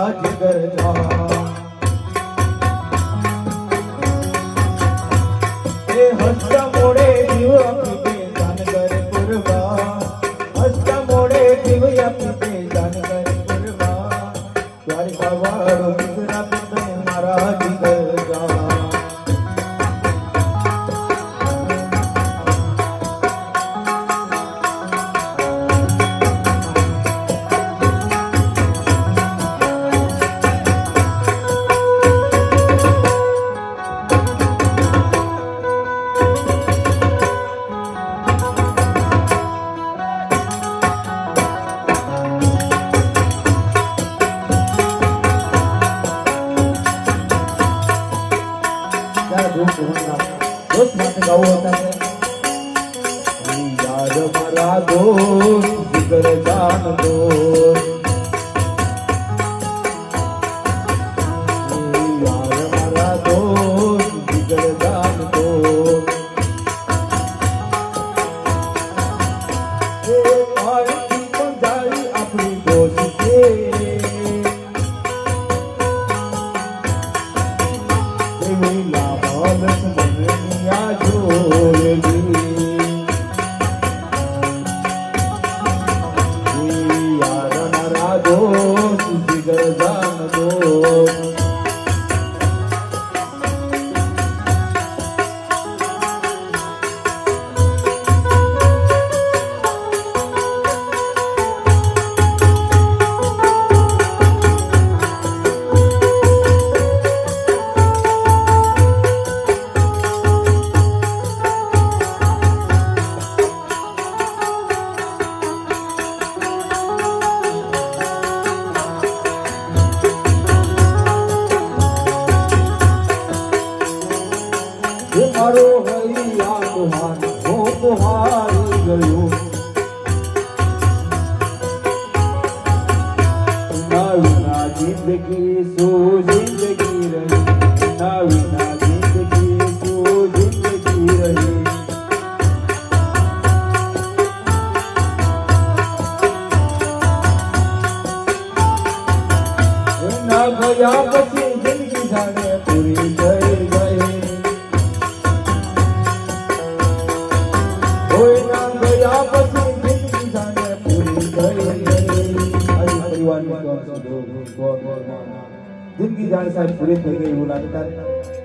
મારા જીગર જાન એ હસ્તા મોડે જીવ આપી દે જાન કર કુરબાન હસ્તા મોડે જીવ આપી દે જાન કર કુરબાન દ્વારિકા વાળો દીકરા પીતે મારા જીગર જાન दोस्त माते गाओ होता है याद मरा दोस्त जिगर जान दो याद मरा दोस्त जिगर जान दो आरती पंजाई अपनी दोस्त के मारो हरिया तुम्हार हो तुम्हारी गयो ना जिंदगी सो जिंदगी रही ना जिंदगी सो जिंदगी रही ना गया पछी जिंदगी जाने पूरी થઈ ગઈ जिंदगी जाने साहब पूरी થઈ ગઈ એવું લાગતા